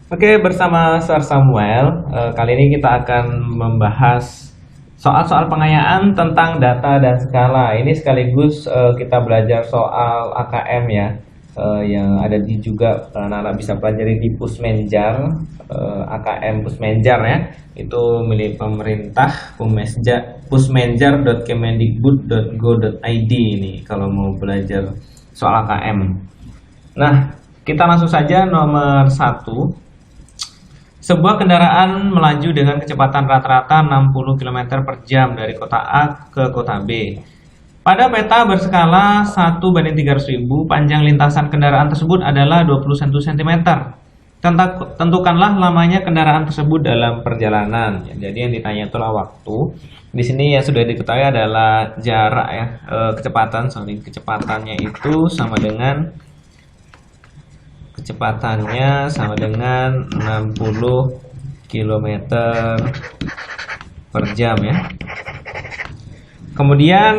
Oke, bersama Sir Samuel, kali ini kita akan membahas soal-soal pengayaan tentang data dan skala. Ini sekaligus kita belajar soal AKM ya, yang ada di juga anak-anak bisa pelajari di Pusmenjar, AKM Pusmenjar ya, itu milik pemerintah, pusmenjar.kemendikbud.go.id ini kalau mau belajar soal AKM. Nah, kita langsung saja nomor 1. Sebuah kendaraan melaju dengan kecepatan rata-rata 60 km per jam dari kota A ke kota B. Pada peta berskala 1:300.000, panjang lintasan kendaraan tersebut adalah 21 cm. Tentukanlah lamanya kendaraan tersebut dalam perjalanan. Jadi yang ditanya itulah waktu. Di sini yang sudah diketahui adalah jarak ya, kecepatannya itu sama dengan kecepatannya sama dengan 60 km per jam ya. Kemudian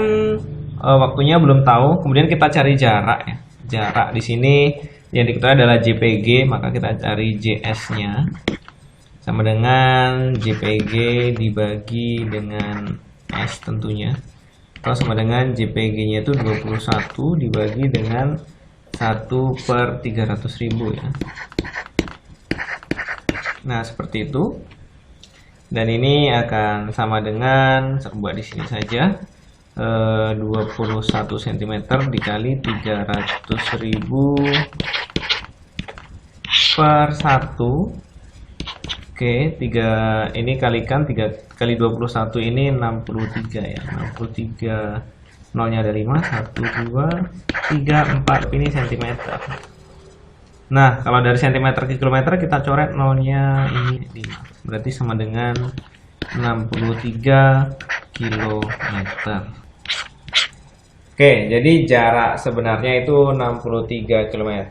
waktunya belum tahu, kemudian kita cari jarak ya. Jarak di sini yang diketahui adalah JPG, maka kita cari JS-nya sama dengan JPG dibagi dengan S tentunya. Atau sama dengan JPG-nya itu 21 dibagi dengan 1/300.000 ya. Nah, seperti itu. Dan ini akan sama dengan, saya buat di sini saja, 21 cm dikali 300.000 per 1. Oke, ini kalikan 3 kali 21 ini 63 ya. 63, nolnya ada 5, 1, 2, 3, 4, ini cm. Nah, kalau dari cm ke kilometer kita coret nolnya ini 5. Berarti sama dengan 63 km. Oke, jadi jarak sebenarnya itu 63 km.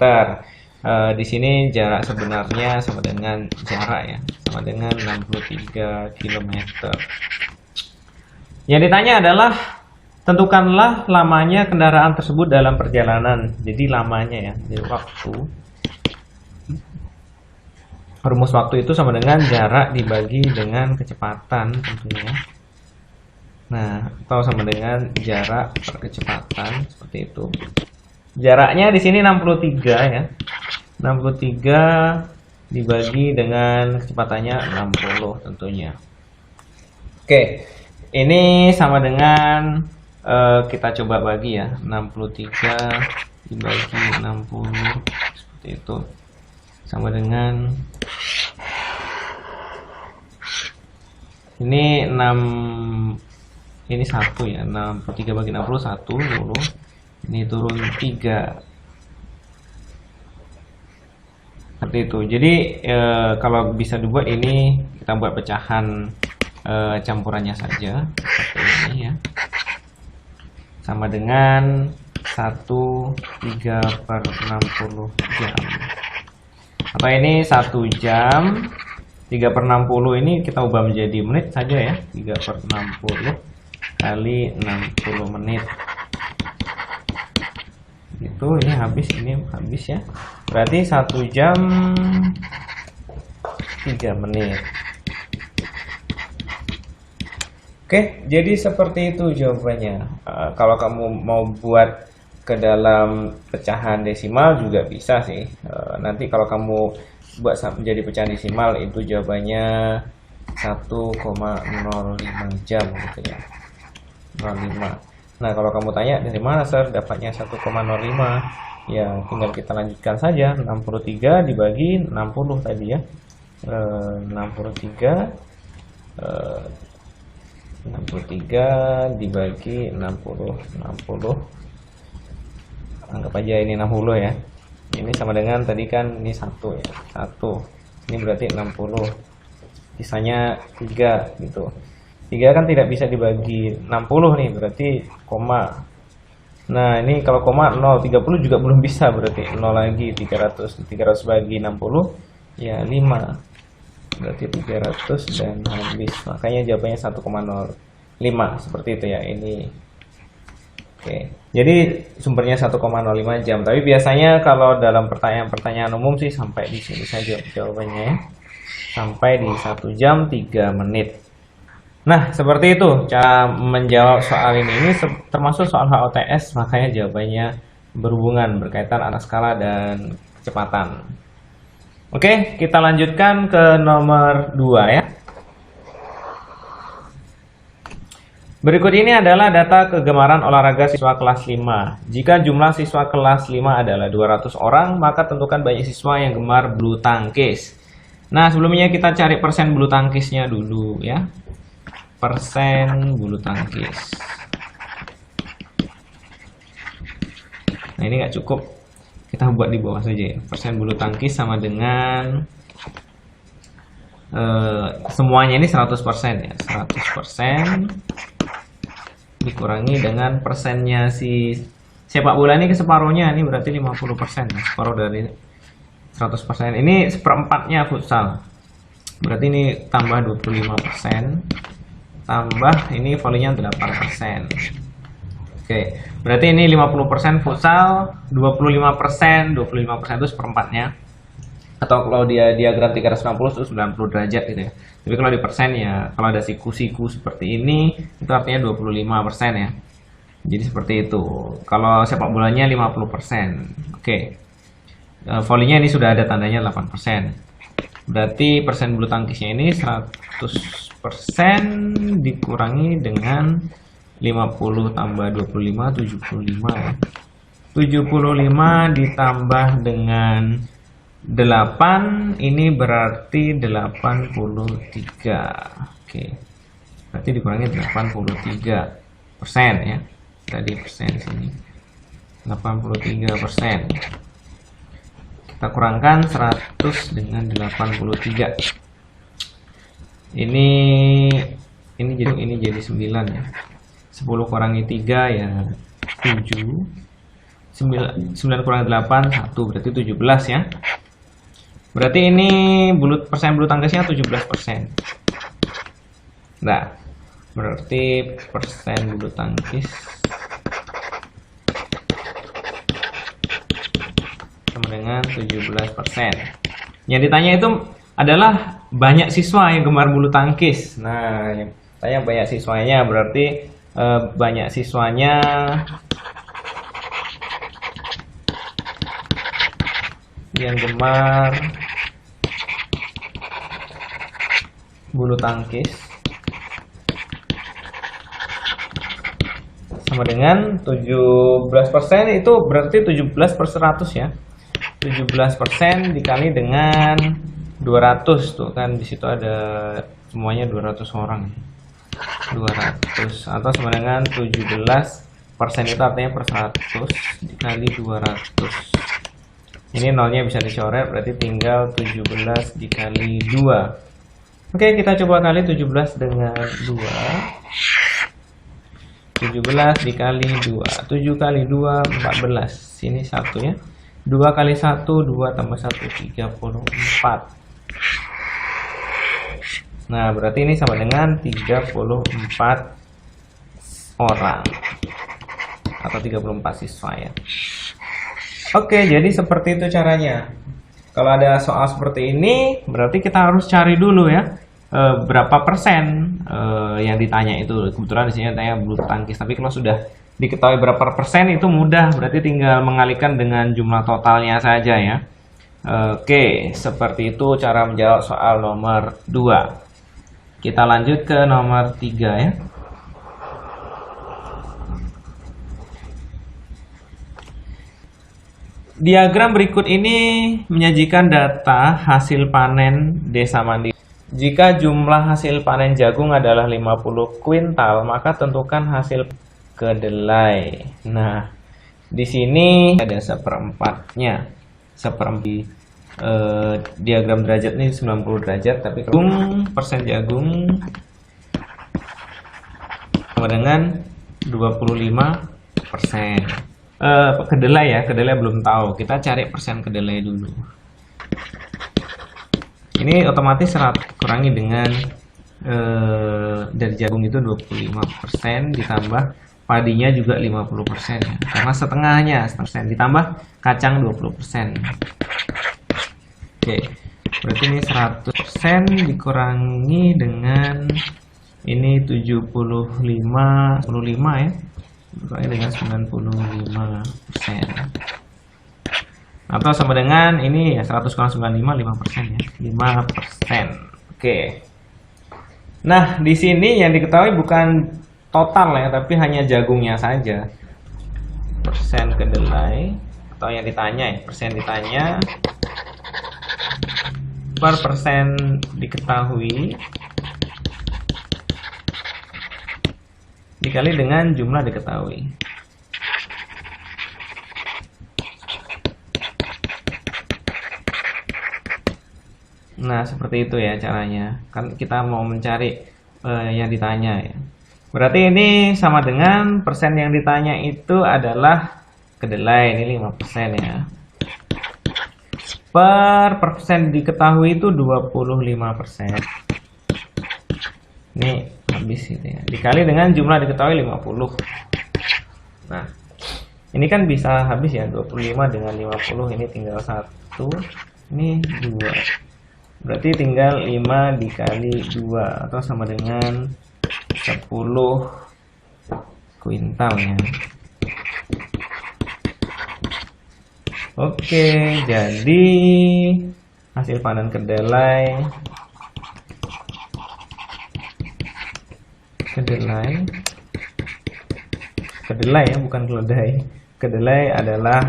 Di sini jarak sebenarnya sama dengan jarak ya, sama dengan 63 km. Yang ditanya adalah tentukanlah lamanya kendaraan tersebut dalam perjalanan. Jadi lamanya ya, jadi waktu. Rumus waktu itu sama dengan jarak dibagi dengan kecepatan tentunya. Nah, atau sama dengan jarak per kecepatan seperti itu. Jaraknya di sini 63 ya. 63 dibagi dengan kecepatannya 60 tentunya. Oke. Ini sama dengan kita coba bagi ya, 63 dibagi 60 seperti itu, sama dengan ini 1 ya, 63 bagi 60 1 dulu, ini turun 3 seperti itu. Jadi kalau bisa dibuat ini kita buat pecahan campurannya saja seperti ini ya, sama dengan 1/3/60 jam. Atau ini 1 jam 3/60 ini kita ubah menjadi menit saja ya, 3/60 kali 60 menit. Itu ini habis ya. Berarti 1 jam 3 menit. Oke, jadi seperti itu jawabannya. Kalau kamu mau buat ke dalam pecahan desimal juga bisa sih. Nanti kalau kamu buat menjadi pecahan desimal itu jawabannya 1,05 jam gitu ya. 05. Nah, kalau kamu tanya dari mana Sir dapatnya 1,05? Ya, tinggal kita lanjutkan saja. 63 dibagi 60 tadi ya. 63 dibagi 60 anggap aja ini 60 ya, ini sama dengan tadi kan ini 1 ya, 1 ini berarti 60, sisanya 3 gitu. 3 kan tidak bisa dibagi 60 nih, berarti koma. Nah, ini kalau koma 0, 30 juga belum bisa, berarti 0 lagi. 300 bagi 60 ya 5, berarti 300 dan habis. Makanya jawabannya 1,05 seperti itu ya. Ini Oke, jadi sumbernya 1,05 jam. Tapi biasanya kalau dalam pertanyaan-pertanyaan umum sih sampai di sini saja jawabannya ya. Sampai di 1 jam 3 menit. Nah, seperti itu cara menjawab soal ini. Ini termasuk soal HOTS, makanya jawabannya berhubungan, berkaitan anak skala dan kecepatan. Oke, kita lanjutkan ke nomor 2 ya. Berikut ini adalah data kegemaran olahraga siswa kelas 5. Jika jumlah siswa kelas 5 adalah 200 orang, maka tentukan banyak siswa yang gemar bulu tangkis. Nah, sebelumnya kita cari persen bulu tangkisnya dulu ya. Persen bulu tangkis. Nah, ini nggak cukup. Kita buat di bawah saja ya. Persen bulu tangkis sama dengan semuanya ini 100% ya. 100% dikurangi dengan persennya si sepak bola ini ke separuhnya, ini berarti 50% ya, separuh dari 100%. Ini seperempatnya futsal, berarti ini tambah 25%, tambah ini volleynya 8%. Oke, berarti ini 50% futsal, 25% itu seperempatnya, atau kalau dia diagram 360 itu 90 derajat gitu ya. Tapi kalau di persen ya, kalau ada siku-siku seperti ini, itu artinya 25% ya. Jadi seperti itu. Kalau sepak bolanya 50%. Oke. Volleynya ini sudah ada tandanya 8%. Berarti persen bulu tangkisnya ini 100% dikurangi dengan 50 tambah 25, 75 ya. 75 ditambah dengan 8 ini berarti 83. Oke. Berarti dikurangi 83% ya. Tadi persen sini. 83%. Kita kurangkan 100 dengan 83. Ini jadi 9 ya. 10 kurangi 3 ya 7. 9 kurangi 8 1, berarti 17 ya. Berarti ini persen bulu tangkisnya 17%. Nah, berarti persen bulu tangkis sama dengan 17%. Yang ditanya itu adalah banyak siswa yang gemar bulu tangkis. Nah, yang tanya banyak siswanya berarti banyak siswanya yang gemar bulu tangkis sama dengan 17%, itu berarti 17 per 100 ya. 17% dikali dengan 200 tuh kan, di situ ada semuanya 200 orang. 200 atau sama dengan 17% itu artinya per 100 dikali 200. Ini nolnya bisa dicoret, berarti tinggal 17 dikali 2. Oke, kita coba kali 17 dengan 2. 17 dikali 2. 7 kali 2, 14. Sini 1 ya. 2 kali 1, 2 tambah 1, 34. Nah, berarti ini sama dengan 34 orang. Atau 34 siswa ya. Oke, jadi seperti itu caranya. Kalau ada soal seperti ini, berarti kita harus cari dulu ya berapa persen yang ditanya itu. Kebetulan di sini tanya bulu tangkis, tapi kalau sudah diketahui berapa persen itu mudah, berarti tinggal mengalihkan dengan jumlah totalnya saja ya. Oke, seperti itu cara menjawab soal nomor 2. Kita lanjut ke nomor 3 ya. Diagram berikut ini menyajikan data hasil panen desa mandiri. Jika jumlah hasil panen jagung adalah 50 kuintal, maka tentukan hasil kedelai. Nah, di sini ada seperempatnya. Seperempat diagram derajat ini 90 derajat, tapi persen jagung sama dengan 25%. Kedelai ya, kedelai belum tahu. Kita cari persen kedelai dulu. Ini otomatis kurangi dengan dari jagung itu 25% ditambah padinya juga 50% ya. Karena setengahnya, setengah ditambah kacang 20%. Oke, berarti ini 100% dikurangi dengan ini 75 ya. Dikurangi dengan 95%. Atau sama dengan ini ya 100 kurang 95 5% ya. 5%. Oke. Nah, di sini yang diketahui bukan total ya, tapi hanya jagungnya saja. Persen kedelai atau yang ditanya ya, persen ditanya per persen diketahui dikali dengan jumlah diketahui. Nah, seperti itu ya caranya. Kan kita mau mencari yang ditanya ya. Berarti ini sama dengan persen yang ditanya itu adalah kedelai, ini 5% ya. Per persen diketahui itu 25%. Ini habis gitu ya. Dikali dengan jumlah diketahui 50. Nah, ini kan bisa habis ya, 25 dengan 50 ini tinggal 1, ini 2. Berarti tinggal 5 dikali 2 atau sama dengan 10 kuintal ya. Oke, jadi hasil panen kedelai ya, bukan keledai. Kedelai adalah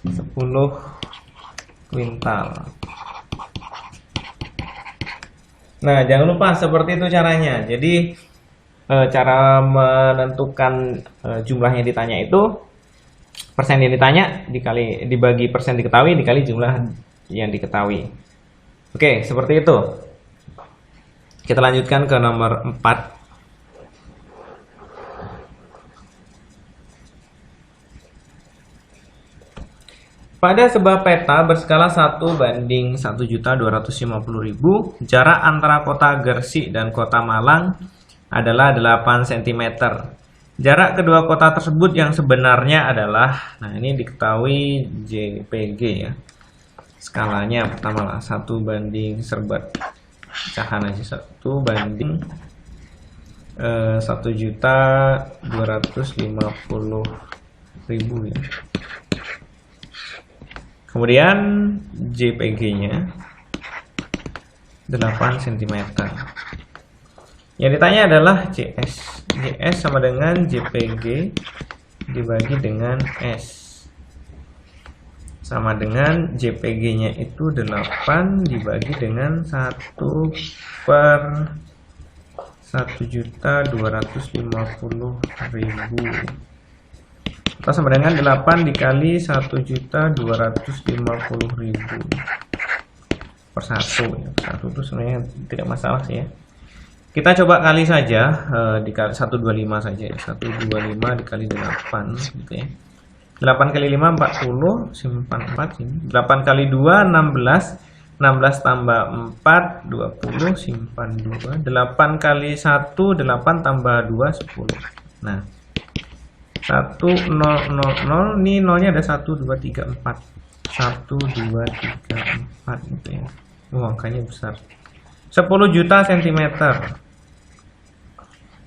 10 kuintal. Nah, jangan lupa seperti itu caranya. Jadi cara menentukan jumlah yang ditanya itu persen yang ditanya dibagi persen diketahui dikali jumlah yang diketahui. Oke, seperti itu. Kita lanjutkan ke nomor 4. Pada sebuah peta berskala 1:1.250.000, jarak antara kota Gresik dan kota Malang adalah 8 cm. Jarak kedua kota tersebut yang sebenarnya adalah, nah ini diketahui JPG ya. Skalanya pertama lah 1 banding serbat. Pecahan aja 1 banding 1.250.000 ya. Kemudian JPG-nya 8 cm. Yang ditanya adalah JS. JS sama dengan JPG dibagi dengan S. Sama dengan JPG-nya itu 8 dibagi dengan 1/1.250.000. Atau sama dengan 8 dikali 1.250.000 per 1 ya. Per 1 itu sebenarnya tidak masalah sih ya. Kita coba kali saja dikali 125 saja ya. 125 dikali 8 gitu ya. 8 kali 5 40, simpan 4 sini. 8 kali 2 16, 16 tambah 4 20, simpan 2. 8 kali 1 8 tambah 2 10. Nah, 1 0 0 0, ini nolnya ada 1 2 3 4. 1 2 3 4 gitu ya. Angkanya besar. 10 juta cm.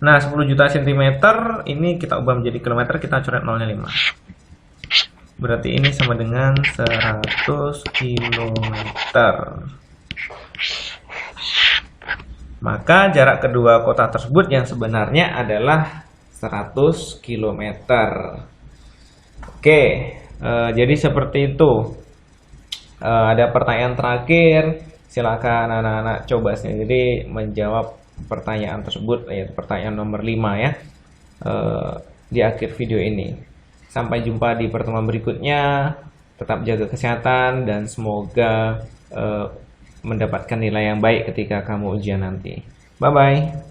Nah, 10 juta cm ini kita ubah menjadi kilometer, kita coret nolnya 5. Berarti ini sama dengan 100 km. Maka jarak kedua kota tersebut yang sebenarnya adalah 100 km. Oke, jadi seperti itu. Ada pertanyaan terakhir. Silakan anak-anak coba sendiri menjawab pertanyaan tersebut, yaitu pertanyaan nomor 5 ya, di akhir video ini. Sampai jumpa di pertemuan berikutnya. Tetap jaga kesehatan dan semoga mendapatkan nilai yang baik ketika kamu ujian nanti. Bye-bye.